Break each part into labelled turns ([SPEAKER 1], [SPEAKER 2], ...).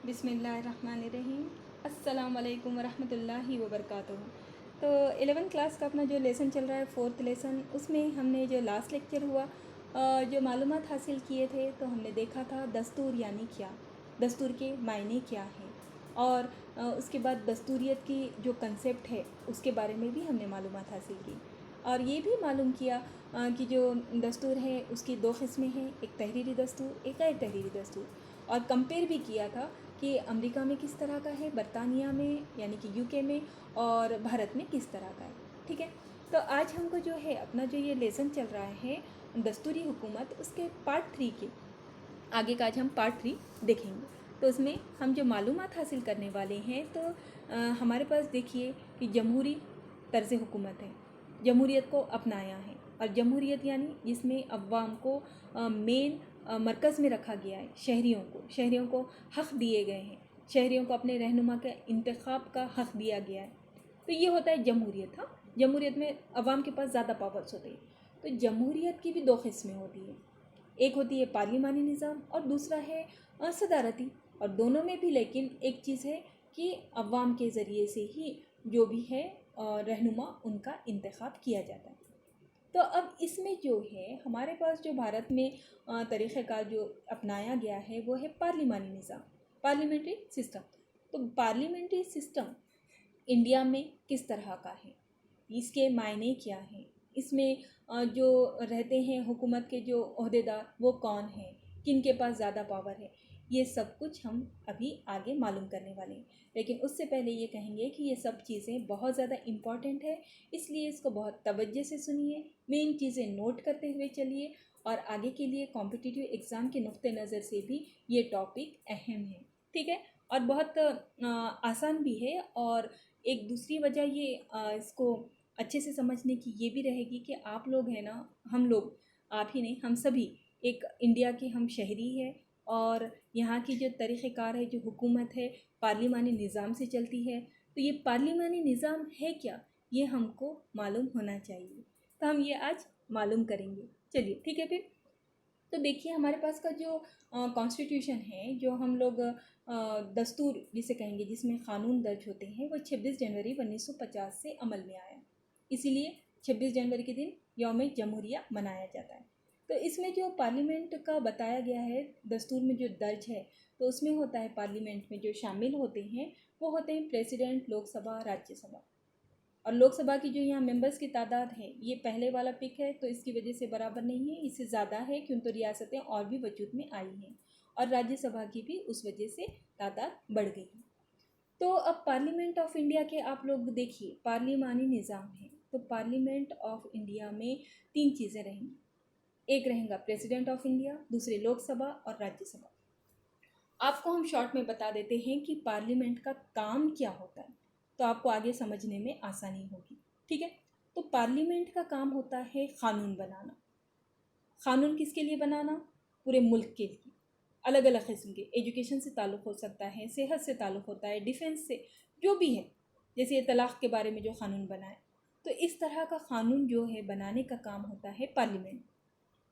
[SPEAKER 1] बिस्मिल्लाहिर्रहमानिर्रहीम। अस्सलाम वालेकुम वरहमतुल्लाहि वबरकातुहू। तो 11th क्लास का अपना जो लेसन चल रहा है, 4th लेसन, उसमें हमने जो लास्ट लेक्चर हुआ जो मालूमात हासिल किए थे, तो हमने देखा था दस्तूर यानी क्या, दस्तूर के मायने क्या हैं, और उसके बाद दस्तूरियत की जो कंसेप्ट है उसके बारे में भी हमने मालूमात हासिल की। और ये भी मालूम किया कि जो दस्तूर है उसकी दो किस्में हैं, एक तहरीरी दस्तूर, एक गैर तहरीरी दस्तूर। और कंपेयर भी किया था कि अमेरिका में किस तरह का है, बरतानिया में यानी कि यूके में, और भारत में किस तरह का है। ठीक है, तो आज हमको जो है अपना जो ये लेसन चल रहा है दस्तूरी हुकूमत, उसके पार्ट 3 के आगे का आज हम पार्ट 3 देखेंगे। तो उसमें हम जो मालूमात हासिल करने वाले हैं, तो हमारे पास देखिए कि जमहूरी तर्ज़ हुकूमत है, जमहूरियत को अपनाया है। और जमहूरियत यानी जिसमें अवाम को मेन मरकज़ में रखा गया है, शहरियों को हक़ दिए गए हैं, शहरियों को अपने रहनुमा के इंतखाब का हक़ दिया गया है। तो ये होता है जमहूरियत। हाँ, जमहूरियत में अवाम के पास ज़्यादा पावर्स होते हैं। तो जमहूरियत की भी दो किस्में होती हैं, एक होती है पार्लिमानी निज़ाम और दूसरा है सदारती। और दोनों में भी लेकिन एक चीज़ है कि अवाम के ज़रिए से ही जो भी है रहनुमा उनका इंतखाब किया जाता है। तो अब इसमें जो है हमारे पास जो भारत में तरीक़ेकार जो अपनाया गया है वो है पार्लिमानी निज़ाम, पार्लियामेंट्री सिस्टम। तो पार्लियामेंट्री सिस्टम इंडिया में किस तरह का है, इसके मायने क्या हैं, इसमें जो रहते हैं हुकूमत के जो ओहदेदार वो कौन हैं, किन के पास ज़्यादा पावर है, ये सब कुछ हम अभी आगे मालूम करने वाले हैं। लेकिन उससे पहले ये कहेंगे कि ये सब चीज़ें बहुत ज़्यादा इम्पॉर्टेंट है, इसलिए इसको बहुत तवज्जो से सुनिए, मेन चीज़ें नोट करते हुए चलिए, और आगे के लिए कॉम्पिटिटिव एग्ज़ाम के नुक्ते नज़र से भी ये टॉपिक अहम है। ठीक है, और बहुत आसान भी है। और एक दूसरी वजह ये इसको अच्छे से समझने की ये भी रहेगी कि आप लोग हैं ना, हम लोग, आप ही नहीं, हम सभी एक इंडिया के हम शहरी हैं, और यहाँ की जो तरीक़ेकार है, जो हुकूमत है, पार्लिमानी निज़ाम से चलती है। तो ये पार्लिमानी निज़ाम है क्या, ये हमको मालूम होना चाहिए। तो हम ये आज मालूम करेंगे। चलिए ठीक है फिर। तो देखिए हमारे पास का जो कॉन्स्टिट्यूशन है, जो हम लोग दस्तूर जिसे कहेंगे, जिसमें क़ानून दर्ज होते हैं, वो 26 जनवरी 1950 से अमल में आया। इसीलिए 26 जनवरी के दिन यौम जमहूरिया मनाया जाता है। तो इसमें जो पार्लियामेंट का बताया गया है दस्तूर में जो दर्ज है, तो उसमें होता है पार्लियामेंट में जो शामिल होते हैं वो होते हैं प्रेसिडेंट, लोकसभा, राज्यसभा। और लोकसभा की जो यहाँ मेंबर्स की तादाद है, ये पहले वाला पिक है तो इसकी वजह से बराबर नहीं है, इससे ज़्यादा है क्यों, तो रियासतें और भी वजूद में आई हैं, और राज्यसभा की भी उस वजह से तादाद बढ़ गई है। तो अब पार्लियामेंट ऑफ इंडिया के आप लोग देखिए, पार्लिमानी निज़ाम है, तो पार्लियामेंट ऑफ इंडिया में 3 चीज़ें रहेंगी, एक रहेगा प्रेसिडेंट ऑफ इंडिया, दूसरे लोकसभा और राज्यसभा। आपको हम शॉर्ट में बता देते हैं कि पार्लियामेंट का काम क्या होता है, तो आपको आगे समझने में आसानी होगी। ठीक है, तो पार्लियामेंट का काम होता है क़ानून बनाना। क़ानून किसके लिए बनाना, पूरे मुल्क के लिए, अलग अलग किस्म के, एजुकेशन से ताल्लुक़ हो सकता है, सेहत से ताल्लुक़ होता है, डिफेंस से, जो भी है, जैसे ये तलाक़ के बारे में जो क़ानून बना है, तो इस तरह का क़ानून जो है बनाने का काम होता है पार्लियामेंट।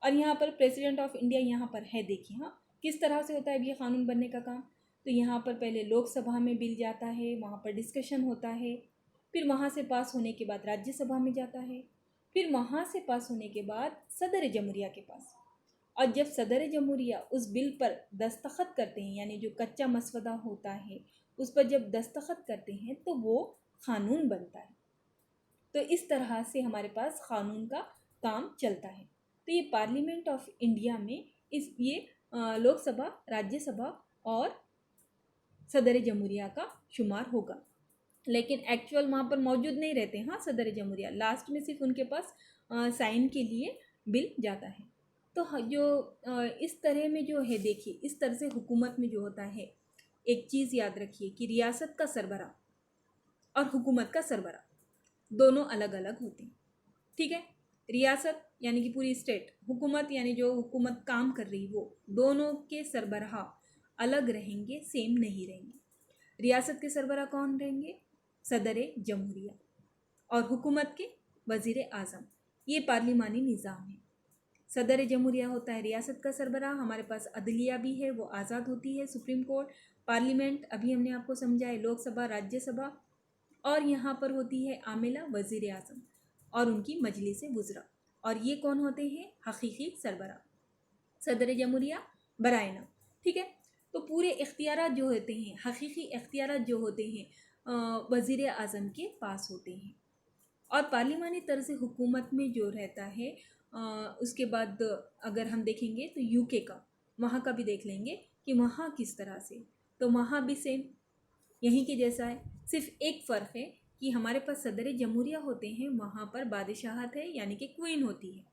[SPEAKER 1] और यहाँ पर प्रेसिडेंट ऑफ इंडिया यहाँ पर है, देखिए हाँ किस तरह से होता है ये क़ानून बनने का काम। तो यहाँ पर पहले लोकसभा में बिल जाता है, वहाँ पर डिस्कशन होता है, फिर वहाँ से पास होने के बाद राज्यसभा में जाता है, फिर वहाँ से पास होने के बाद सदर जमहूरिया के पास। और जब सदर जमहूरिया उस बिल पर दस्तखत करते हैं, यानी जो कच्चा मसवदा होता है उस पर जब दस्तखत करते हैं तो वो क़ानून बनता है। तो इस तरह से हमारे पास क़ानून का काम चलता है। तो ये पार्लियामेंट ऑफ इंडिया में ये लोकसभा, राज्यसभा और सदर जमहूरिया का शुमार होगा, लेकिन एक्चुअल वहाँ पर मौजूद नहीं रहते। हाँ, सदर जमहूरिया लास्ट में सिर्फ उनके पास साइन के लिए बिल जाता है। तो जो इस तरह में जो है, देखिए इस तरह से हुकूमत में जो होता है, एक चीज़ याद रखिए कि रियासत का सरबरा और हुकूमत का सरबरा दोनों अलग अलग होते हैं। ठीक है, रियासत यानी कि पूरी स्टेट, हुकूमत यानी जो हुकूमत काम कर रही, वो दोनों के सरबराह अलग रहेंगे, सेम नहीं रहेंगे। रियासत के सरबराह कौन रहेंगे, सदर जमहूरिया, और हुकूमत के वज़ीर आज़म। ये पार्लिमानी निज़ाम है। सदर जमहूरिया होता है रियासत का सरबराह, हमारे पास अदलिया भी है, वो आज़ाद होती है, सुप्रीम कोर्ट, पार्लियामेंट अभी हमने आपको समझा है, लोकसभा, राज्यसभा, और यहाँ पर होती है आमिला, वज़ीर आज़म और उनकी मजलिस वुज़रा। और ये कौन होते हैं? हकीकी सरबराह, सदर जमहूरिया बराए नाम। ठीक है, तो पूरे इख्तियारात जो होते हैं, हकीकी इख्तियारात जो होते हैं वज़ीर आज़म के पास होते हैं। और पार्लिमानी तर्ज़ हुकूमत में जो रहता है उसके बाद अगर हम देखेंगे तो यूके का, वहाँ का भी देख लेंगे कि वहाँ किस तरह से, तो वहाँ भी सेम यहीं के जैसा है। सिर्फ एक फ़र्क है कि हमारे पास सदर जमहूरिया होते हैं, वहाँ पर बादशाहत है यानी कि क्वीन होती है।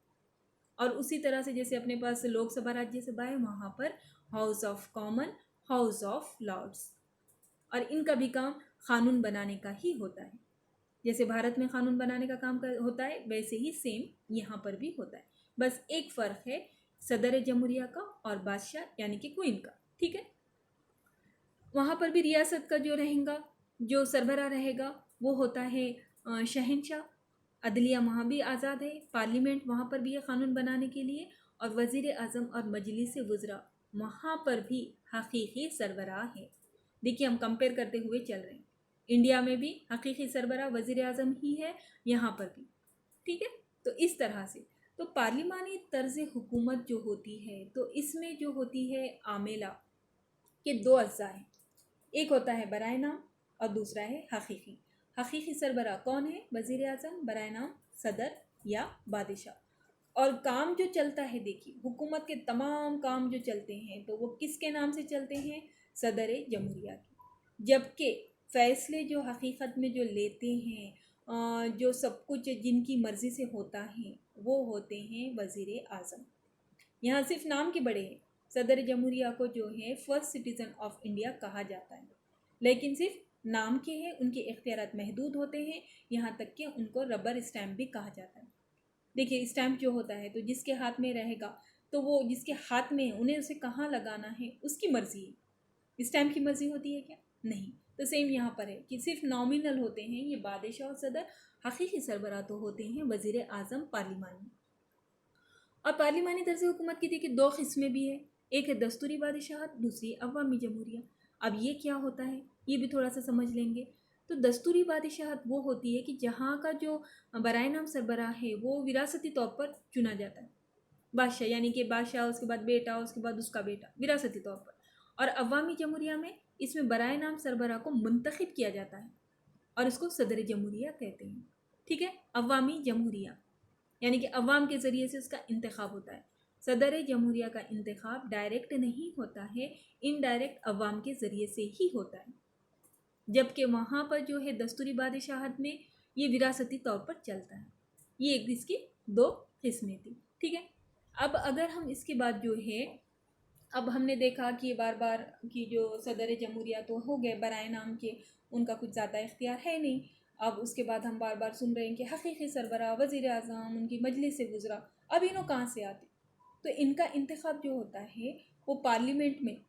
[SPEAKER 1] और उसी तरह से जैसे अपने पास लोकसभा, राज्यसभा है, वहाँ पर House of Common, House of Lords, और इनका भी काम कानून बनाने का ही होता है। जैसे भारत में कानून बनाने का काम होता है, वैसे ही सेम यहाँ पर भी होता है। बस एक फ़र्क है सदर जमहूरिया का और बादशाह यानी कि क्वीन का। ठीक है, वहाँ पर भी रियासत का जो रहेगा, जो सरबराह रहेगा, वो होता है शहंशाह। अदलिया वहाँ भी आज़ाद है, पार्लियामेंट वहाँ पर भी है कानून बनाने के लिए, और वज़ीर आज़म और मजलिस वुज़रा वहाँ पर भी हकीकी सरबराह है। देखिए हम कंपेयर करते हुए चल रहे हैं, इंडिया में भी हकीकी सरबराह वज़ीर आज़म ही है, यहाँ पर भी। ठीक है, तो इस तरह से तो पार्लिमानी तर्ज़ हुकूमत जो होती है, तो इसमें जो होती है आमेला के दो अज्जा हैं, एक होता है बराए नाम और दूसरा है हकीकी। हकीकी सरबराह कौन है? वज़ीर आज़म, बराए नाम सदर या बादशाह। और काम जो चलता है, देखिए हुकूमत के तमाम काम जो चलते हैं तो वो किसके नाम से चलते हैं? सदर जमहूरिया के। जबकि फ़ैसले जो हकीकत में जो लेते हैं, जो सब कुछ जिनकी मर्ज़ी से होता है, वो होते हैं वज़ीर आज़म। यहाँ सिर्फ नाम के बड़े हैं, सदर जमहूरिया को जो है फर्स्ट सिटीज़न ऑफ इंडिया कहा जाता है, लेकिन सिर्फ नाम के हैं, उनके इख्तियारात महदूद होते हैं, यहाँ तक कि उनको रबर स्टैम्प भी कहा जाता है। देखिए स्टैम्प जो होता है, तो जिसके हाथ में रहेगा, तो वो जिसके हाथ में है उन्हें उसे कहाँ लगाना है उसकी मर्ज़ी है। स्टैम्प की मर्ज़ी होती है क्या? नहीं। तो सेम यहाँ पर है कि सिर्फ नॉमिनल होते हैं ये बादशाह और सदर, हकीकी सरबराह तो होते हैं वज़ीर आज़म पार्लिमानी। और पार्लिमानी तर्ज़ हुकूमत की देखिए दो किस्में भी है, एक है दस्तूरी बादशाहत, दूसरी अवामी जमहूरिया। अब ये क्या होता है ये भी थोड़ा सा समझ लेंगे। तो दस्तूरी बादशाहत वो होती है कि जहाँ का जो बराए नाम सरबराह है वो विरासती तौर पर चुना जाता है, बादशाह यानी कि बादशाह, उसके बाद बेटा, उसके बाद उसका बेटा, विरासती तौर पर। और अवामी जमहूरिया में इसमें बराए नाम सरबराह को मुंतखब किया जाता है और इसको सदर जमहूरिया कहते हैं। ठीक है, अवामी जमहूरिया यानी कि अवाम के ज़रिए से उसका इंतखाब होता है। सदर जमहूरिया का इंतखाब डायरेक्ट नहीं होता है, इनडायरेक्ट अवाम के ज़रिए से ही होता है। जबकि वहाँ पर जो है दस्तूरी बादशाहत में ये विरासती तौर पर चलता है। ये एक इसकी दो किस्में थी। ठीक है, अब अगर हम इसके बाद जो है, अब हमने देखा कि बार बार कि जो सदर जमहूरिया तो हो गए बराए नाम के, उनका कुछ ज़्यादा इख्तियार है नहीं। अब उसके बाद हम बार बार सुन रहे हैं कि हकीकी सरबराह, वज़ीर आज़म, उनकी मजलिस से गुज़रा। अब इन्हों कहाँ से आते? तो इनका इंतखाब जो होता है वो पार्लियामेंट में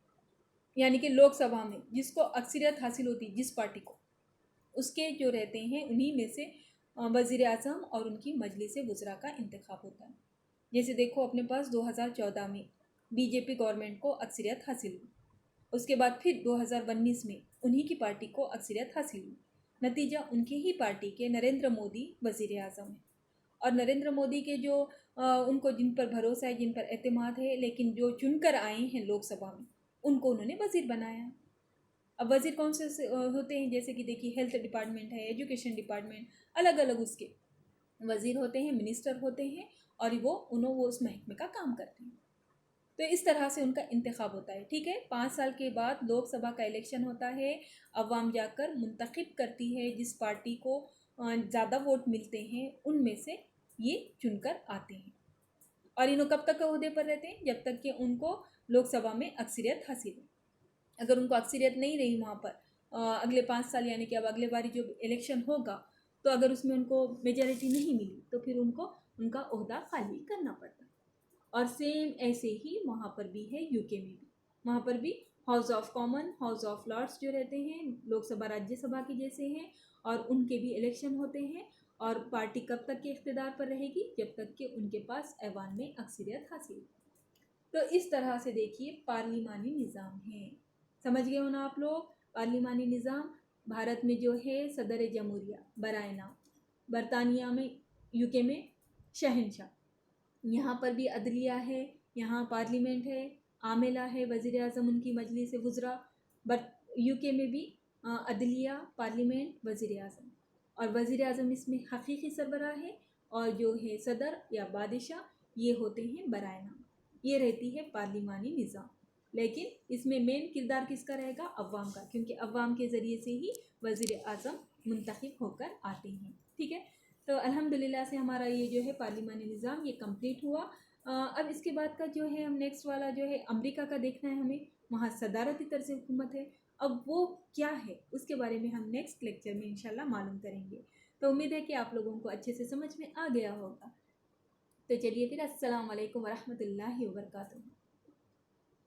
[SPEAKER 1] यानी कि लोकसभा में, जिसको अक्सरियत हासिल होती है जिस पार्टी को, उसके जो रहते हैं उन्हीं में से वज़ीर आज़म और उनकी मजलिस वुज़रा का इंतखाब होता है। जैसे देखो अपने पास 2014 में बीजेपी गवर्नमेंट को अक्सरियत हासिल हुई, उसके बाद फिर 2019 में उन्हीं की पार्टी को अक्सरियत हासिल हुई। नतीजा उनके ही पार्टी के नरेंद्र मोदी वज़ीर आज़म हैं। और नरेंद्र मोदी के जो उनको जिन पर भरोसा है, जिन पर एतमाद है, लेकिन जो चुनकर आए हैं लोकसभा में, उनको उन्होंने वज़ीर बनाया। अब वज़ीर कौन से होते हैं? जैसे कि देखिए हेल्थ डिपार्टमेंट है, एजुकेशन डिपार्टमेंट, अलग अलग उसके वज़ीर होते हैं, मिनिस्टर होते हैं, और वो उस महकमे का काम करते हैं। तो इस तरह से उनका इंतखाब होता है। ठीक है, 5 साल के बाद लोकसभा का इलेक्शन होता है, अवाम जाकर मुंतखब करती है जिस पार्टी को ज़्यादा वोट मिलते हैं उनमें से ये चुनकर आते हैं। और इन्हों कब तक ओहदे पर रहते हैं? जब तक कि उनको लोकसभा में अक्सरियत हासिल है। अगर उनको अक्सरियत नहीं रही वहाँ पर अगले 5 साल, यानी कि अब अगले बारी जो इलेक्शन होगा, तो अगर उसमें उनको मेजॉरिटी नहीं मिली तो फिर उनको उनका ओहदा खाली करना पड़ता है। और सेम ऐसे ही वहाँ पर भी है, यूके में भी, वहाँ पर भी House of Common, House of Lords जो रहते हैं लोकसभा राज्यसभा के जैसे हैं, और उनके भी इलेक्शन होते हैं। और पार्टी कब तक के इख्तिदार पर रहेगी? जब तक कि उनके पास ऐवान में अक्सरियत हासिल। तो इस तरह से देखिए पार्लिमानी निज़ाम है। समझ गए हो ना आप लोग। पार्लिमानी निज़ाम, भारत में जो है सदर जमहूरिया बराए नाम, बरतानिया में यूके में शहनशाह, यहाँ पर भी अदलिया है, यहाँ पार्लियामेंट है, आमिला है, वज़ीर आज़म उनकी मजलिस वज़रा, बट यूके में भी अदलिया, पार्लियामेंट, वज़ीर आज़म, और वज़ीर आज़म इसमें हकीकी सरबराह है, और जो है सदर या बादशाह ये होते हैं बराए नाम। ये रहती है पार्लिमानी निज़ाम। लेकिन इसमें मेन किरदार किसका रहेगा? अवाम का, क्योंकि अवाम के ज़रिए से ही वज़ीर आज़म मुंतखब होकर आते हैं। ठीक है, तो अल्हम्दुलिल्लाह से हमारा ये जो है पार्लिमानी निज़ाम ये कंप्लीट हुआ। अब इसके बाद का जो है हम नेक्स्ट वाला जो है अमेरिका का देखना है हमें, वहाँ सदारती तर्ज़ हुकूमत है। अब वो क्या है उसके बारे में हम नेक्स्ट लेक्चर में इंशाल्लाह मालूम करेंगे। तो उम्मीद है कि आप लोगों को अच्छे से समझ में आ गया होगा। तो चलिए फिर, अस्सलाम वालेकुम वरहमतुल्लाहि वबरकातुहू।